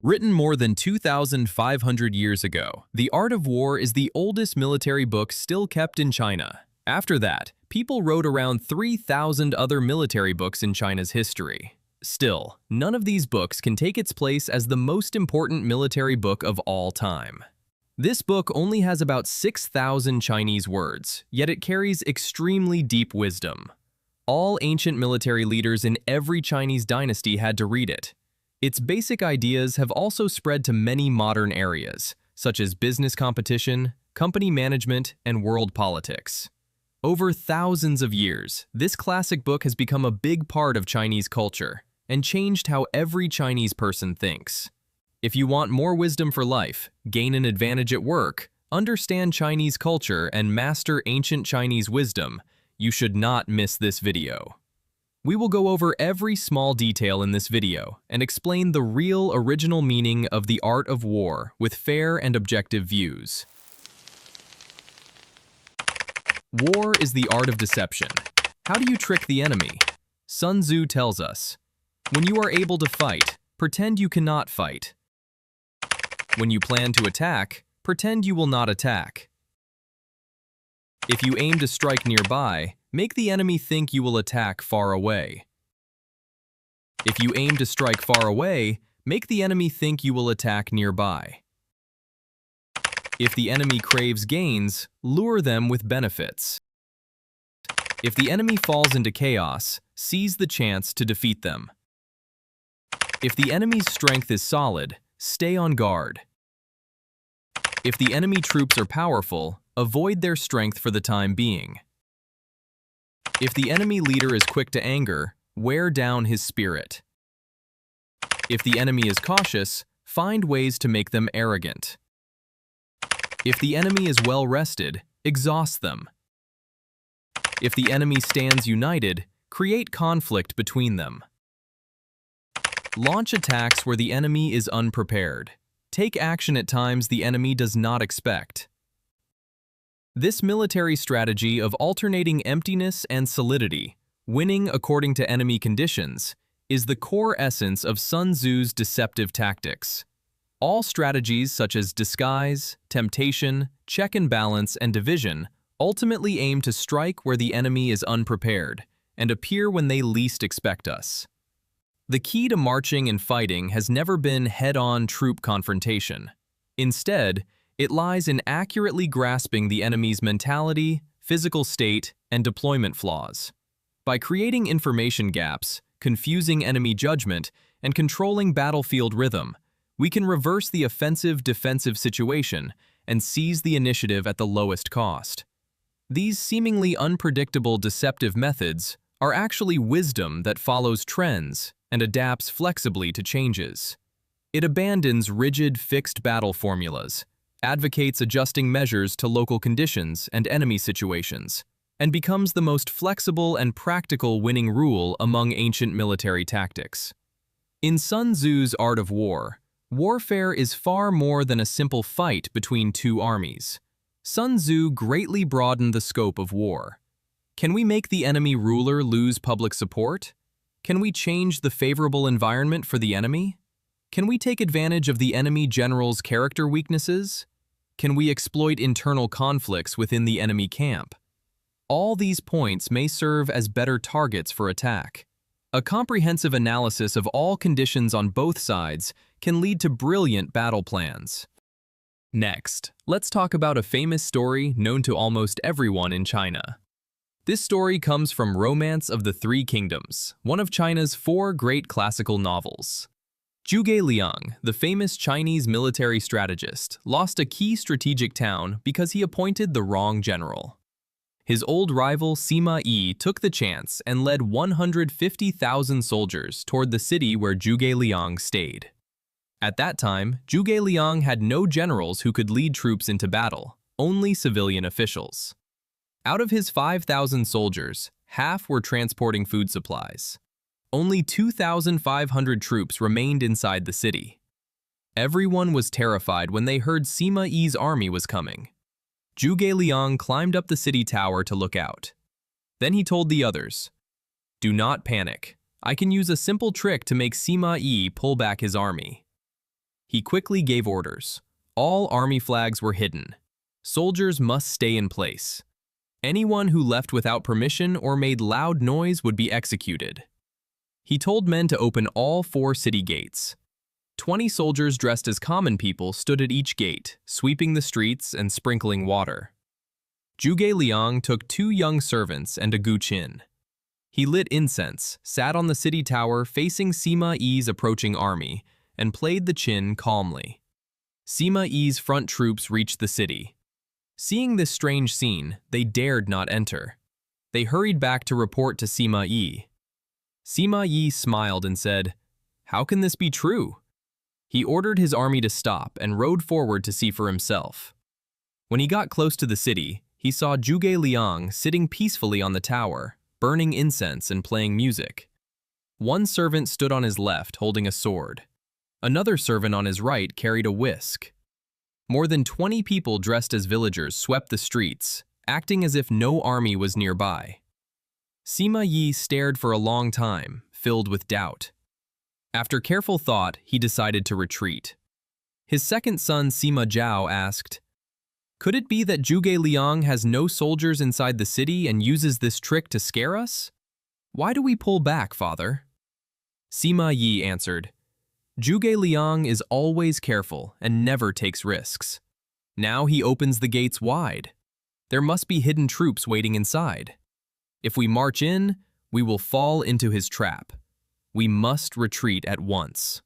Written more than 2,500 years ago, The Art of War is the oldest military book still kept in China. After that, people wrote around 3,000 other military books in China's history. Still, none of these books can take its place as the most important military book of all time. This book only has about 6,000 Chinese words, yet it carries extremely deep wisdom. All ancient military leaders in every Chinese dynasty had to read it. Its basic ideas have also spread to many modern areas, such as business competition, company management, and world politics. Over thousands of years, this classic book has become a big part of Chinese culture and changed how every Chinese person thinks. If you want more wisdom for life, gain an advantage at work, understand Chinese culture, and master ancient Chinese wisdom, you should not miss this video. We will go over every small detail in this video and explain the real original meaning of the art of war with fair and objective views. War is the art of deception. How do you trick the enemy? Sun Tzu tells us, when you are able to fight, pretend you cannot fight. When you plan to attack, pretend you will not attack. If you aim to strike nearby, make the enemy think you will attack far away. If you aim to strike far away, make the enemy think you will attack nearby. If the enemy craves gains, lure them with benefits. If the enemy falls into chaos, seize the chance to defeat them. If the enemy's strength is solid, stay on guard. If the enemy troops are powerful, avoid their strength for the time being. If the enemy leader is quick to anger, wear down his spirit. If the enemy is cautious, find ways to make them arrogant. If the enemy is well rested, exhaust them. If the enemy stands united, create conflict between them. Launch attacks where the enemy is unprepared. Take action at times the enemy does not expect. This military strategy of alternating emptiness and solidity, winning according to enemy conditions, is the core essence of Sun Tzu's deceptive tactics. All strategies such as disguise, temptation, check and balance, and division ultimately aim to strike where the enemy is unprepared and appear when they least expect us. The key to marching and fighting has never been head-on troop confrontation. Instead, it lies in accurately grasping the enemy's mentality, physical state, and deployment flaws. By creating information gaps, confusing enemy judgment, and controlling battlefield rhythm, we can reverse the offensive-defensive situation and seize the initiative at the lowest cost. These seemingly unpredictable deceptive methods are actually wisdom that follows trends and adapts flexibly to changes. It abandons rigid, fixed battle formulas, advocates adjusting measures to local conditions and enemy situations, and becomes the most flexible and practical winning rule among ancient military tactics. In Sun Tzu's Art of War, warfare is far more than a simple fight between two armies. Sun Tzu greatly broadened the scope of war. Can we make the enemy ruler lose public support? Can we change the favorable environment for the enemy? Can we take advantage of the enemy general's character weaknesses? Can we exploit internal conflicts within the enemy camp? All these points may serve as better targets for attack. A comprehensive analysis of all conditions on both sides can lead to brilliant battle plans. Next, let's talk about a famous story known to almost everyone in China. This story comes from Romance of the Three Kingdoms, one of China's 4 great classical novels. Zhuge Liang, the famous Chinese military strategist, lost a key strategic town because he appointed the wrong general. His old rival Sima Yi took the chance and led 150,000 soldiers toward the city where Zhuge Liang stayed. At that time, Zhuge Liang had no generals who could lead troops into battle, only civilian officials. Out of his 5,000 soldiers, half were transporting food supplies. Only 2,500 troops remained inside the city. Everyone was terrified when they heard Sima Yi's army was coming. Zhuge Liang climbed up the city tower to look out. Then he told the others, "Do not panic. I can use a simple trick to make Sima Yi pull back his army." He quickly gave orders. All army flags were hidden. Soldiers must stay in place. Anyone who left without permission or made loud noise would be executed. He told men to open all 4 city gates. 20 soldiers dressed as common people stood at each gate, sweeping the streets and sprinkling water. Zhuge Liang took 2 young servants and a Guqin. He lit incense, sat on the city tower facing Sima Yi's approaching army, and played the qin calmly. Sima Yi's front troops reached the city. Seeing this strange scene, they dared not enter. They hurried back to report to Sima Yi. Sima Yi smiled and said, "How can this be true?" He ordered his army to stop and rode forward to see for himself. When he got close to the city, he saw Zhuge Liang sitting peacefully on the tower, burning incense and playing music. One servant stood on his left holding a sword. Another servant on his right carried a whisk. More than 20 people dressed as villagers swept the streets, acting as if no army was nearby. Sima Yi stared for a long time, filled with doubt. After careful thought, he decided to retreat. His second son, Sima Zhao, asked, "Could it be that Zhuge Liang has no soldiers inside the city and uses this trick to scare us? Why do we pull back, father?" Sima Yi answered, "Zhuge Liang is always careful and never takes risks. Now he opens the gates wide. There must be hidden troops waiting inside. If we march in, we will fall into his trap. We must retreat at once."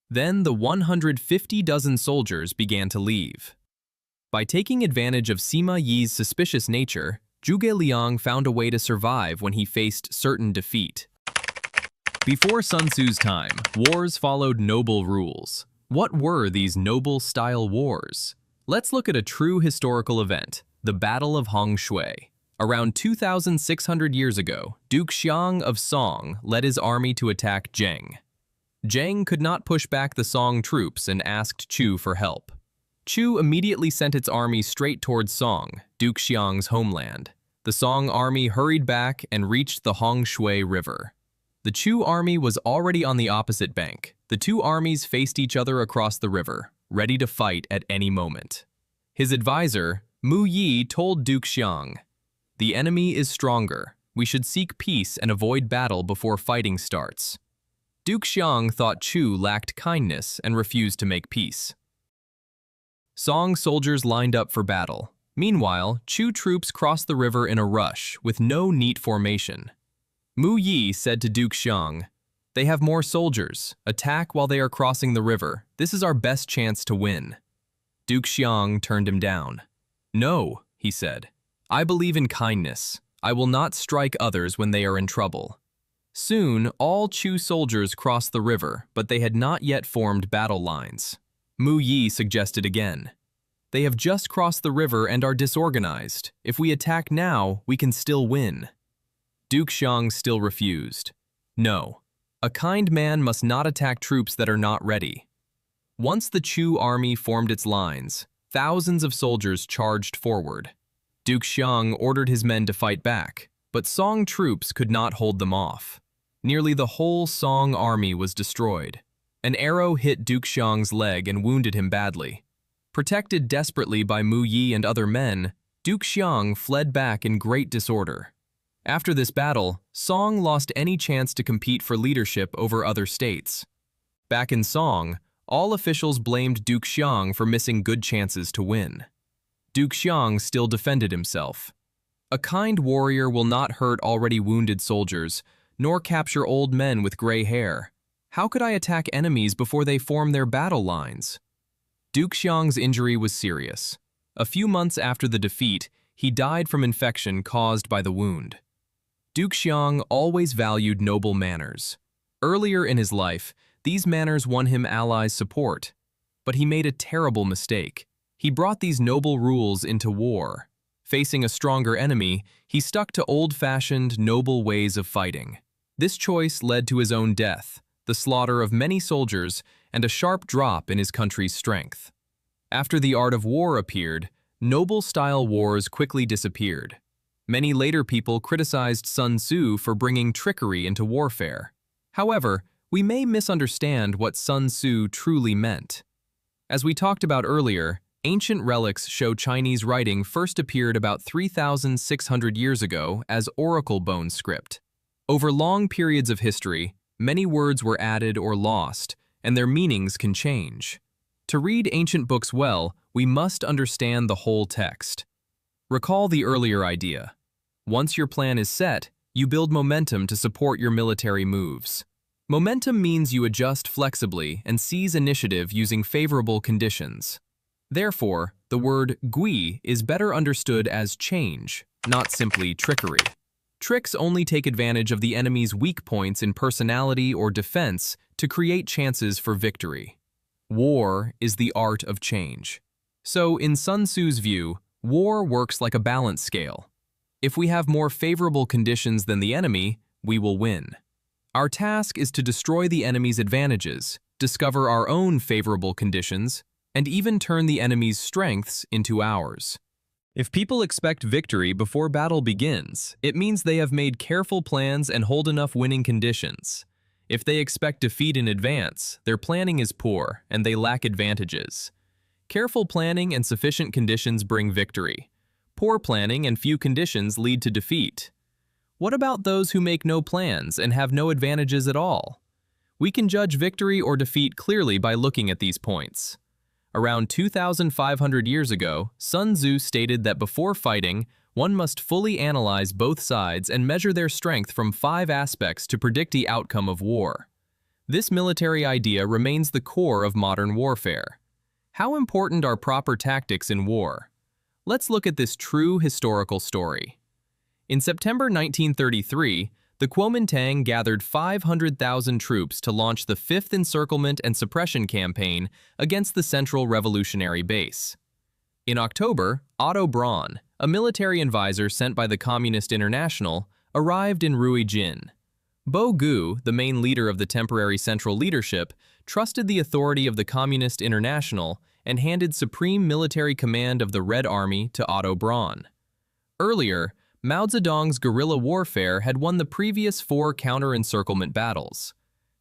Then the 150 dozen soldiers began to leave. By taking advantage of Sima Yi's suspicious nature, Zhuge Liang found a way to survive when he faced certain defeat. Before Sun Tzu's time, wars followed noble rules. What were these noble-style wars? Let's look at a true historical event, the Battle of Hong Shui. Around 2,600 years ago, Duke Xiang of Song led his army to attack Zheng. Zheng could not push back the Song troops and asked Chu for help. Chu immediately sent its army straight towards Song, Duke Xiang's homeland. The Song army hurried back and reached the Hong Shui River. The Chu army was already on the opposite bank. The 2 armies faced each other across the river, ready to fight at any moment. His advisor, Mu Yi, told Duke Xiang, "The enemy is stronger. We should seek peace and avoid battle before fighting starts." Duke Xiang thought Chu lacked kindness and refused to make peace. Song soldiers lined up for battle. Meanwhile, Chu troops crossed the river in a rush, with no neat formation. Mu Yi said to Duke Xiang, "They have more soldiers. Attack while they are crossing the river. This is our best chance to win." Duke Xiang turned him down. "No," he said. "I believe in kindness. I will not strike others when they are in trouble." Soon, all Chu soldiers crossed the river, but they had not yet formed battle lines. Mu Yi suggested again, "They have just crossed the river and are disorganized. If we attack now, we can still win." Duke Xiang still refused. "No, a kind man must not attack troops that are not ready." Once the Chu army formed its lines, thousands of soldiers charged forward. Duke Xiang ordered his men to fight back, but Song troops could not hold them off. Nearly the whole Song army was destroyed. An arrow hit Duke Xiang's leg and wounded him badly. Protected desperately by Mu Yi and other men, Duke Xiang fled back in great disorder. After this battle, Song lost any chance to compete for leadership over other states. Back in Song, all officials blamed Duke Xiang for missing good chances to win. Duke Xiang still defended himself. "A kind warrior will not hurt already wounded soldiers, nor capture old men with gray hair. How could I attack enemies before they form their battle lines?" Duke Xiang's injury was serious. A few months after the defeat, he died from infection caused by the wound. Duke Xiang always valued noble manners. Earlier in his life, these manners won him allies' support. But he made a terrible mistake. He brought these noble rules into war. Facing a stronger enemy, he stuck to old-fashioned, noble ways of fighting. This choice led to his own death, the slaughter of many soldiers, and a sharp drop in his country's strength. After the art of war appeared, noble-style wars quickly disappeared. Many later people criticized Sun Tzu for bringing trickery into warfare. However, we may misunderstand what Sun Tzu truly meant. As we talked about earlier, ancient relics show Chinese writing first appeared about 3,600 years ago as oracle bone script. Over long periods of history, many words were added or lost, and their meanings can change. To read ancient books well, we must understand the whole text. Recall the earlier idea. Once your plan is set, you build momentum to support your military moves. Momentum means you adjust flexibly and seize initiative using favorable conditions. Therefore, the word "gui" is better understood as change, not simply trickery. Tricks only take advantage of the enemy's weak points in personality or defense to create chances for victory. War is the art of change. So, in Sun Tzu's view, war works like a balance scale. If we have more favorable conditions than the enemy, we will win. Our task is to destroy the enemy's advantages, discover our own favorable conditions, and even turn the enemy's strengths into ours. If people expect victory before battle begins, it means they have made careful plans and hold enough winning conditions. If they expect defeat in advance, their planning is poor and they lack advantages. Careful planning and sufficient conditions bring victory. Poor planning and few conditions lead to defeat. What about those who make no plans and have no advantages at all? We can judge victory or defeat clearly by looking at these points. Around 2,500 years ago, Sun Tzu stated that before fighting, one must fully analyze both sides and measure their strength from 5 aspects to predict the outcome of war. This military idea remains the core of modern warfare. How important are proper tactics in war? Let's look at this true historical story. In September 1933, the Kuomintang gathered 500,000 troops to launch the 5th Encirclement and Suppression Campaign against the Central Revolutionary Base. In October, Otto Braun, a military advisor sent by the Communist International, arrived in Ruijin. Bo Gu, the main leader of the temporary central leadership, trusted the authority of the Communist International and handed supreme military command of the Red Army to Otto Braun. Earlier, Mao Zedong's guerrilla warfare had won the previous 4 counter-encirclement battles.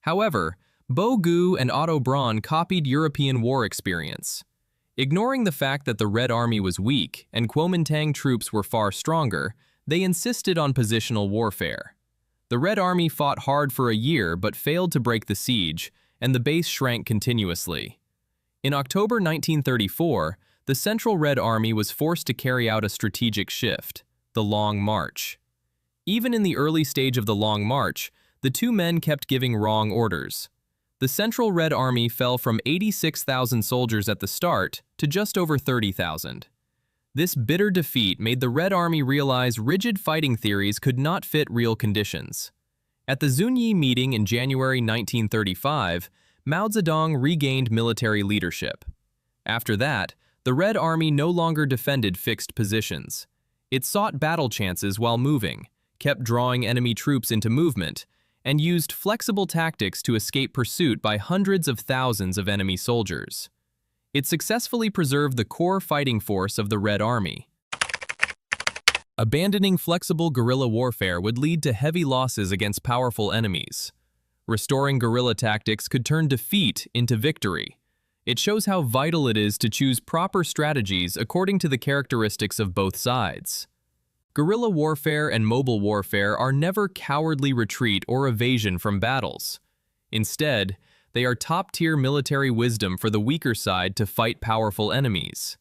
However, Bo Gu and Otto Braun copied European war experience. Ignoring the fact that the Red Army was weak and Kuomintang troops were far stronger, they insisted on positional warfare. The Red Army fought hard for a year but failed to break the siege, and the base shrank continuously. In October 1934, the Central Red Army was forced to carry out a strategic shift: the Long March. Even in the early stage of the Long March, the two men kept giving wrong orders. The Central Red Army fell from 86,000 soldiers at the start to just over 30,000. This bitter defeat made the Red Army realize rigid fighting theories could not fit real conditions. At the Zunyi meeting in January 1935, Mao Zedong regained military leadership. After that, the Red Army no longer defended fixed positions. It sought battle chances while moving, kept drawing enemy troops into movement, and used flexible tactics to escape pursuit by hundreds of thousands of enemy soldiers. It successfully preserved the core fighting force of the Red Army. Abandoning flexible guerrilla warfare would lead to heavy losses against powerful enemies. Restoring guerrilla tactics could turn defeat into victory. It shows how vital it is to choose proper strategies according to the characteristics of both sides. Guerrilla warfare and mobile warfare are never cowardly retreat or evasion from battles. Instead, they are top-tier military wisdom for the weaker side to fight powerful enemies.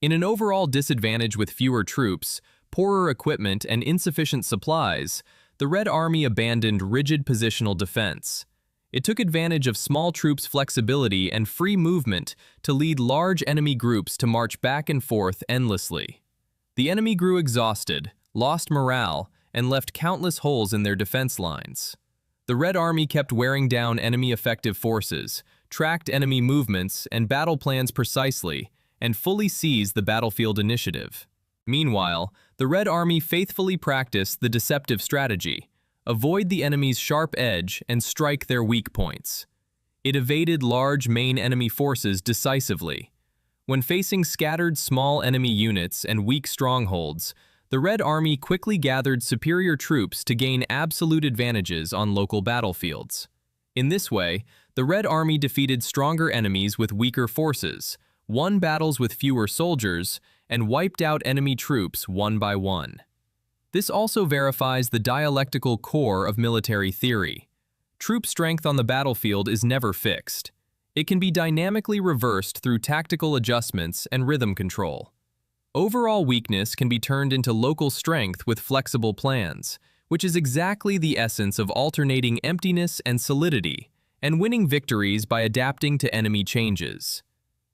In an overall disadvantage with fewer troops, poorer equipment, and insufficient supplies, the Red Army abandoned rigid positional defense. It took advantage of small troops' flexibility and free movement to lead large enemy groups to march back and forth endlessly. The enemy grew exhausted, lost morale, and left countless holes in their defense lines. The Red Army kept wearing down enemy effective forces, tracked enemy movements and battle plans precisely, and fully seized the battlefield initiative. Meanwhile, the Red Army faithfully practiced the deceptive strategy: avoid the enemy's sharp edge and strike their weak points. It evaded large main enemy forces decisively. When facing scattered small enemy units and weak strongholds, the Red Army quickly gathered superior troops to gain absolute advantages on local battlefields. In this way, the Red Army defeated stronger enemies with weaker forces, won battles with fewer soldiers, and wiped out enemy troops one by one. This also verifies the dialectical core of military theory. Troop strength on the battlefield is never fixed. It can be dynamically reversed through tactical adjustments and rhythm control. Overall weakness can be turned into local strength with flexible plans, which is exactly the essence of alternating emptiness and solidity, and winning victories by adapting to enemy changes.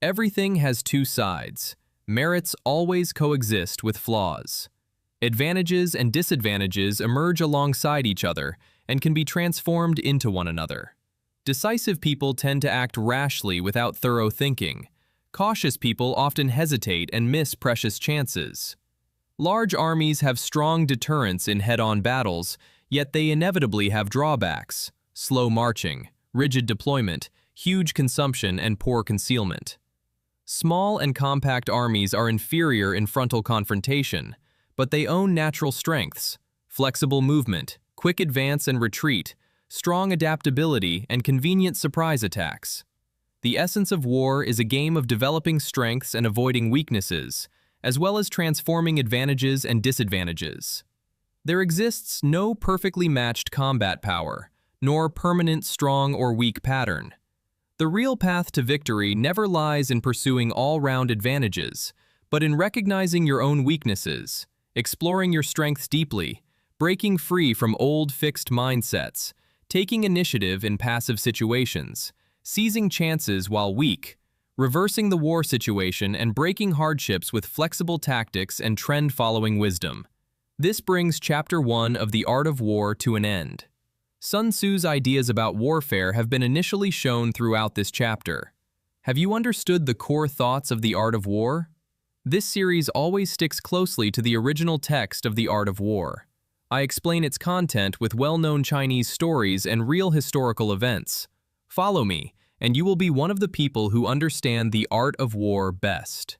Everything has two sides. Merits always coexist with flaws. Advantages and disadvantages emerge alongside each other and can be transformed into one another. Decisive people tend to act rashly without thorough thinking. Cautious people often hesitate and miss precious chances. Large armies have strong deterrence in head-on battles, yet they inevitably have drawbacks: slow marching, rigid deployment, huge consumption, and poor concealment. Small and compact armies are inferior in frontal confrontation, but they own natural strengths: flexible movement, quick advance and retreat, strong adaptability, and convenient surprise attacks. The essence of war is a game of developing strengths and avoiding weaknesses, as well as transforming advantages and disadvantages. There exists no perfectly matched combat power, nor permanent strong or weak pattern. The real path to victory never lies in pursuing all-round advantages, but in recognizing your own weaknesses, exploring your strengths deeply, breaking free from old fixed mindsets, taking initiative in passive situations, seizing chances while weak, reversing the war situation and breaking hardships with flexible tactics and trend-following wisdom. This brings Chapter 1 of The Art of War to an end. Sun Tzu's ideas about warfare have been initially shown throughout this chapter. Have you understood the core thoughts of The Art of War? This series always sticks closely to the original text of The Art of War. I explain its content with well-known Chinese stories and real historical events. Follow me, and you will be one of the people who understand the art of war best.